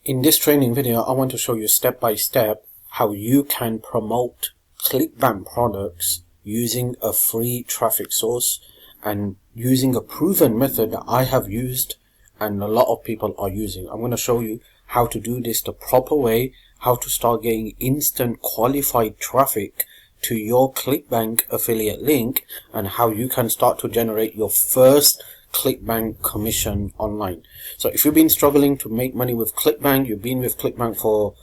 In this training video, I want to show you step by step how you can promote Clickbank products using a free traffic source and using a proven method that I have used and a lot of people are using. I'm going to show you how to do this the proper way, how to start getting instant qualified traffic to your Clickbank affiliate link, and how you can start to generate your first Clickbank commission online. So if you've been struggling to make money with Clickbank, you've been with Clickbank for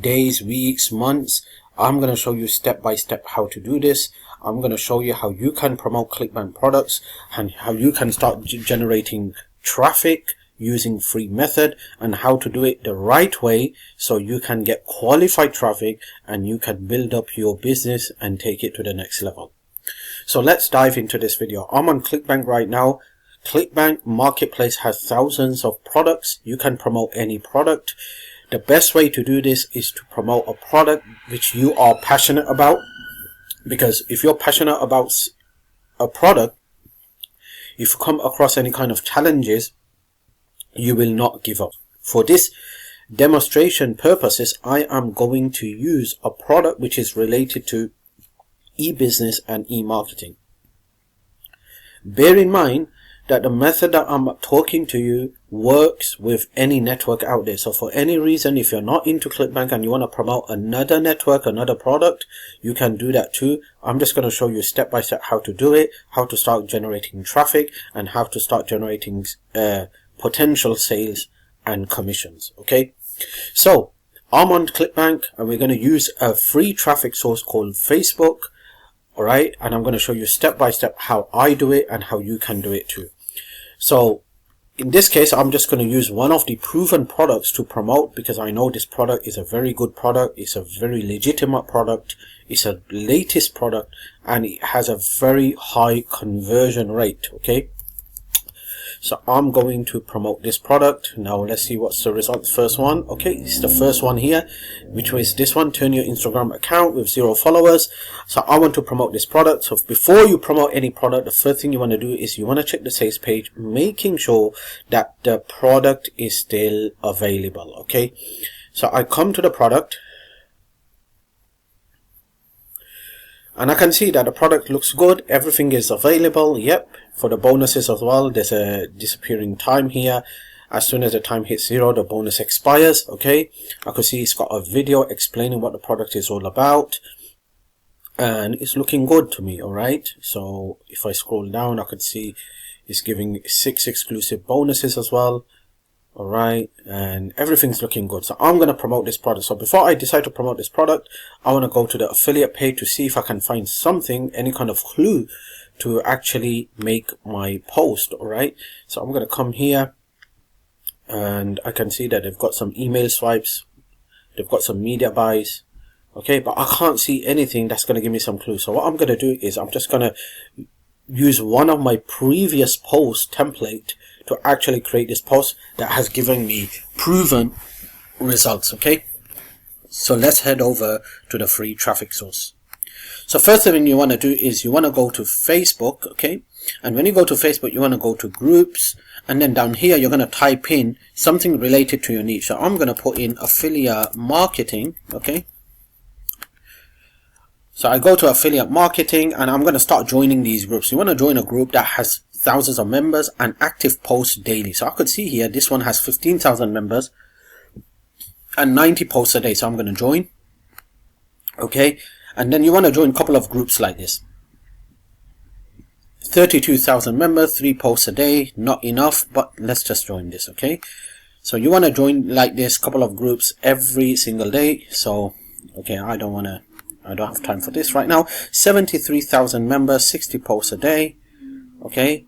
days, weeks, months, I'm going to show you step by step how to do this. I'm going to show you how you can promote Clickbank products and how you can start generating traffic using free method, and how to do it the right way so you can get qualified traffic and you can build up your business and take it to the next level. So let's dive into this video. I'm on Clickbank right now. Clickbank marketplace has thousands of products. You can promote any product. The best way to do this is to promote a product which you are passionate about, because if you're passionate about a product, if you come across any kind of challenges, you will not give up. For this demonstration purposes, I am going to use a product which is related to e-business and e-marketing. Bear in mind that the method that I'm talking to you works with any network out there. So for any reason, if you're not into Clickbank and you want to promote another network, another product, you can do that too. I'm just going to show you step by step how to do it, how to start generating traffic, and how to start generating potential sales and commissions. Okay, so I'm on Clickbank and we're going to use a free traffic source called Facebook. All right, and I'm going to show you step by step how I do it and how you can do it too. So in this case, I'm just going to use one of the proven products to promote, because I know this product is a very good product. It's a very legitimate product. It's a latest product and it has a very high conversion rate. Okay, so I'm going to promote this product. Now let's see what's the result. First one. Okay, it's the first one here, which was this one: turn your Instagram account with 0 followers. So I want to promote this product. So before you promote any product, the first thing you want to do is you want to check the sales page, making sure that the product is still available. Okay, so I come to the product and I can see that the product looks good. Everything is available. Yep. For the bonuses as well, there's a disappearing time here. As soon as the time hits 0, the bonus expires. Okay. I can see it's got a video explaining what the product is all about. And it's looking good to me. Alright. So if I scroll down, I can see it's giving 6 exclusive bonuses as well. Alright, and everything's looking good. So I'm going to promote this product. So before I decide to promote this product, I want to go to the affiliate page to see if I can find something, any kind of clue to actually make my post. Alright, so I'm going to come here and I can see that they've got some email swipes, they've got some media buys. Okay, but I can't see anything that's going to give me some clue. So what I'm going to do is I'm just going to use one of my previous post template to actually create this post that has given me proven results. Okay, so let's head over to the free traffic source. So first thing you want to do is you want to go to Facebook. Okay, and when you go to Facebook, you want to go to groups, and then down here you're going to type in something related to your niche. So I'm going to put in affiliate marketing. Okay, so I go to affiliate marketing and I'm going to start joining these groups. You want to join a group that has thousands of members and active posts daily. So I could see here this one has 15,000 members and 90 posts a day. So I'm going to join. Okay, and then you want to join a couple of groups like this. 32,000 members, 3 posts a day, not enough, but let's just join this. Okay, so you want to join like this, couple of groups every single day. So okay, I don't have time for this right now. 73,000 members, 60 posts a day. Okay,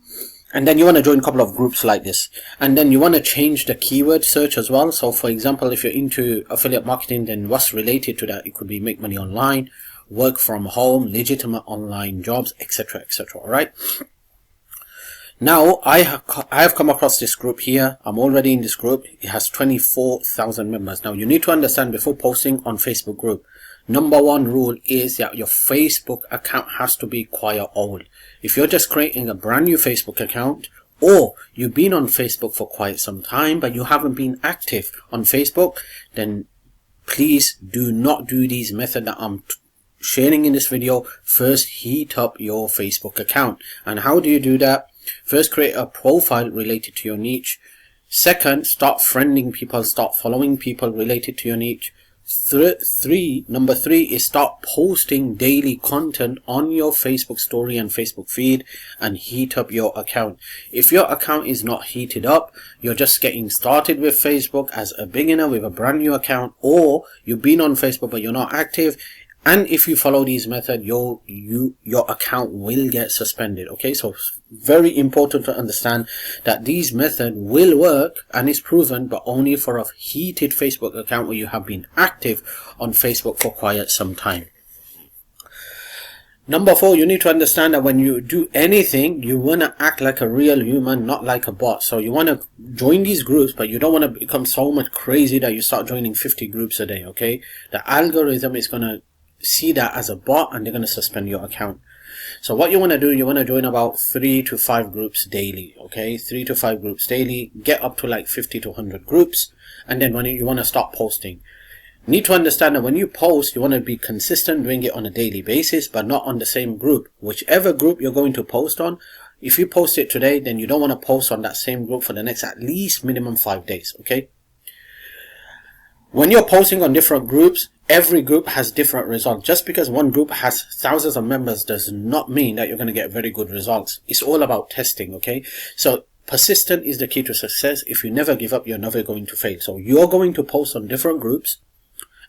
and then you want to join a couple of groups like this, and then you want to change the keyword search as well. So for example, if you're into affiliate marketing, then what's related to that? It could be make money online, work from home, legitimate online jobs, etc., etc. All right, now I have come across this group here. I'm already in this group. It has 24,000 members. Now you need to understand, before posting on Facebook group, number one rule is that your Facebook account has to be quite old. If you're just creating a brand new Facebook account, or you've been on Facebook for quite some time but you haven't been active on Facebook, then please do not do these methods that I'm sharing in this video. First, heat up your Facebook account. And how do you do that? First, create a profile related to your niche. Second, start friending people, start following people related to your niche. Number three is start posting daily content on your Facebook story and Facebook feed, and heat up your account. If your account is not heated up, you're just getting started with Facebook as a beginner with a brand new account, or you've been on Facebook but you're not active, and if you follow these methods, your account will get suspended. Okay, so very important to understand that these methods will work and is proven, but only for a heated Facebook account where you have been active on Facebook for quite some time. Number 4, you need to understand that when you do anything, you want to act like a real human, not like a bot. So you want to join these groups, but you don't want to become so much crazy that you start joining 50 groups a day. Okay, the algorithm is going to see that as a bot and they're going to suspend your account. So what you want to do, you want to join about 3 to 5 groups daily. Okay, 3 to 5 groups daily, get up to like 50 to 100 groups, and then when you want to start posting, you need to understand that when you post, you want to be consistent doing it on a daily basis, but not on the same group. Whichever group you're going to post on, if you post it today, then you don't want to post on that same group for the next at least minimum 5 days. Okay, when you're posting on different groups, every group has different results. Just because one group has thousands of members does not mean that you're going to get very good results. It's all about testing. Okay, so persistent is the key to success. If you never give up, you're never going to fail. So you're going to post on different groups,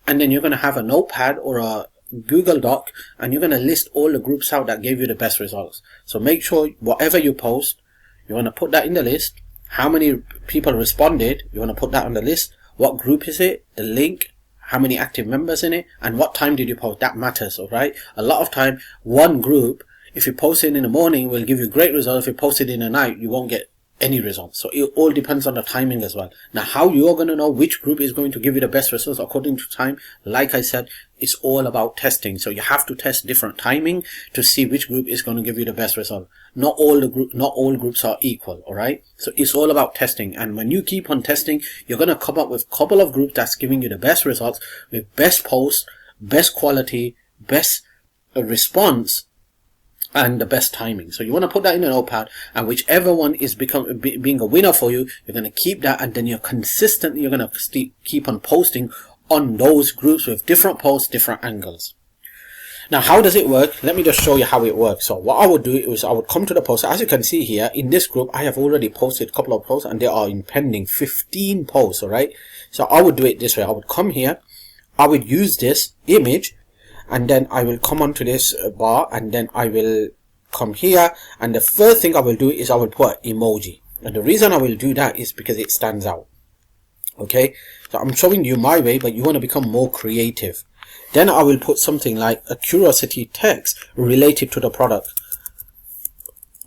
and then you're going to have a notepad or a Google Doc, and you're going to list all the groups out that gave you the best results. So make sure whatever you post, you want to put that in the list. How many people responded, you want to put that on the list. What group is it? The link, how many active members in it, and what time did you post? That matters. All right, a lot of time one group, if you post it in the morning, will give you great results. If you post it in the night, you won't get any results. So it all depends on the timing as well. Now, how you're going to know which group is going to give you the best results according to time, like I said, it's all about testing. So you have to test different timing to see which group is going to give you the best result. Not all groups are equal. All right, so it's all about testing, and when you keep on testing, you're going to come up with a couple of groups that's giving you the best results with best posts, best quality, best response, and the best timing. So you want to put that in a notepad, and whichever one is being a winner for you, you're going to keep that, and then you're consistently, you're going to keep on posting on those groups with different posts, different angles. Now, how does it work? Let me just show you how it works. So what I would do is I would come to the post. As you can see here in this group, I have already posted a couple of posts, and they are in pending 15 posts. All right, so I would do it this way. I would come here, I would use this image, and then I will come onto this bar, and then I will come here, and the first thing I will do is I will put an emoji. And the reason I will do that is because it stands out. Okay, so I'm showing you my way, but you want to become more creative. Then I will put something like a curiosity text related to the product.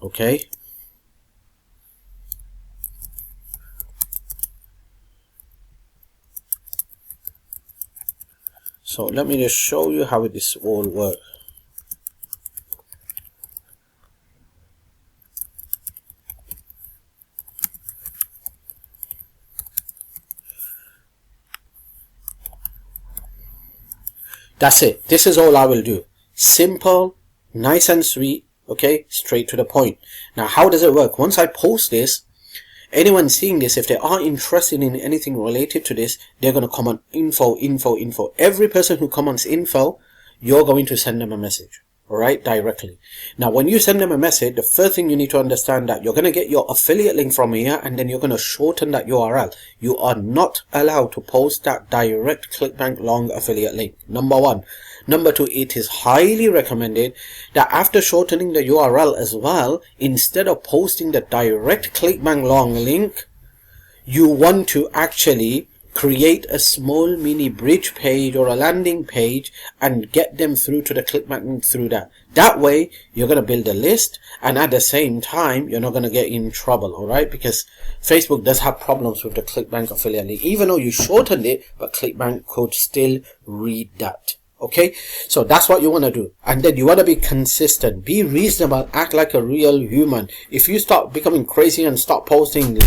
Okay, so let me just show you how this all works. That's it. This is all I will do. Simple, nice and sweet. Okay, straight to the point. Now, how does it work? Once I post this, anyone seeing this, if they are interested in anything related to this, they're going to comment info. Every person who comments info, you're going to send them a message. All right, directly. Now, when you send them a message, the first thing you need to understand that you're going to get your affiliate link from here, and then you're going to shorten that URL. You are not allowed to post that direct Clickbank long affiliate link. Number 1. Number 2, it is highly recommended that after shortening the URL as well, instead of posting the direct Clickbank long link, you want to actually create a small mini bridge page or a landing page and get them through to the Clickbank through that. That way, you're going to build a list, and at the same time, you're not going to get in trouble, all right? Because Facebook does have problems with the Clickbank affiliate link. Even though you shortened it, but Clickbank could still read that. Okay, so that's what you want to do. And then you want to be consistent, be reasonable, act like a real human. If you start becoming crazy and stop posting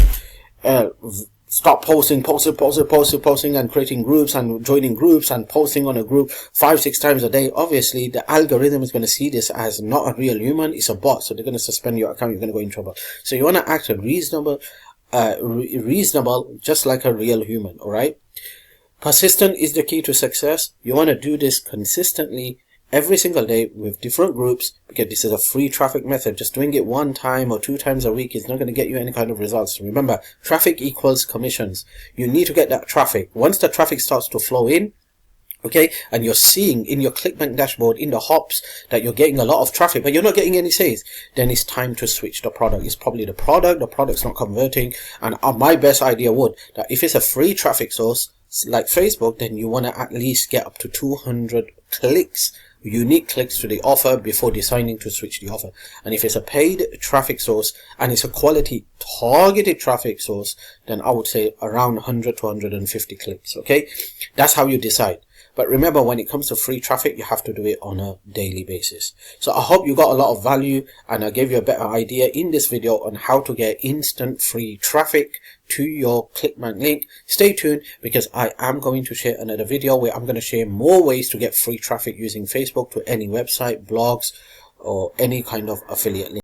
posting and creating groups and joining groups and posting on a group 5-6 times a day, obviously the algorithm is going to see this as not a real human, it's a bot, so they're going to suspend your account, you're going to go in trouble. So you want to act reasonable, just like a real human. All right, persistent is the key to success. You want to do this consistently every single day with different groups, because this is a free traffic method. Just doing it 1 time or 2 times a week is not going to get you any kind of results. Remember, traffic equals commissions. You need to get that traffic. Once the traffic starts to flow in, okay, and you're seeing in your Clickbank dashboard, in the hops, that you're getting a lot of traffic, but you're not getting any sales, then it's time to switch the product. It's probably the product's not converting. And my best idea would, that if it's a free traffic source like Facebook, then you want to at least get up to 200 clicks, unique clicks to the offer before deciding to switch the offer. And if it's a paid traffic source and it's a quality targeted traffic source, then I would say around 100 to 150 clicks. Okay, that's how you decide. But remember, when it comes to free traffic, you have to do it on a daily basis. So I hope you got a lot of value, and I gave you a better idea in this video on how to get instant free traffic to your Clickbank link. Stay tuned, because I am going to share another video where I'm going to share more ways to get free traffic using Facebook to any website, blogs, or any kind of affiliate link.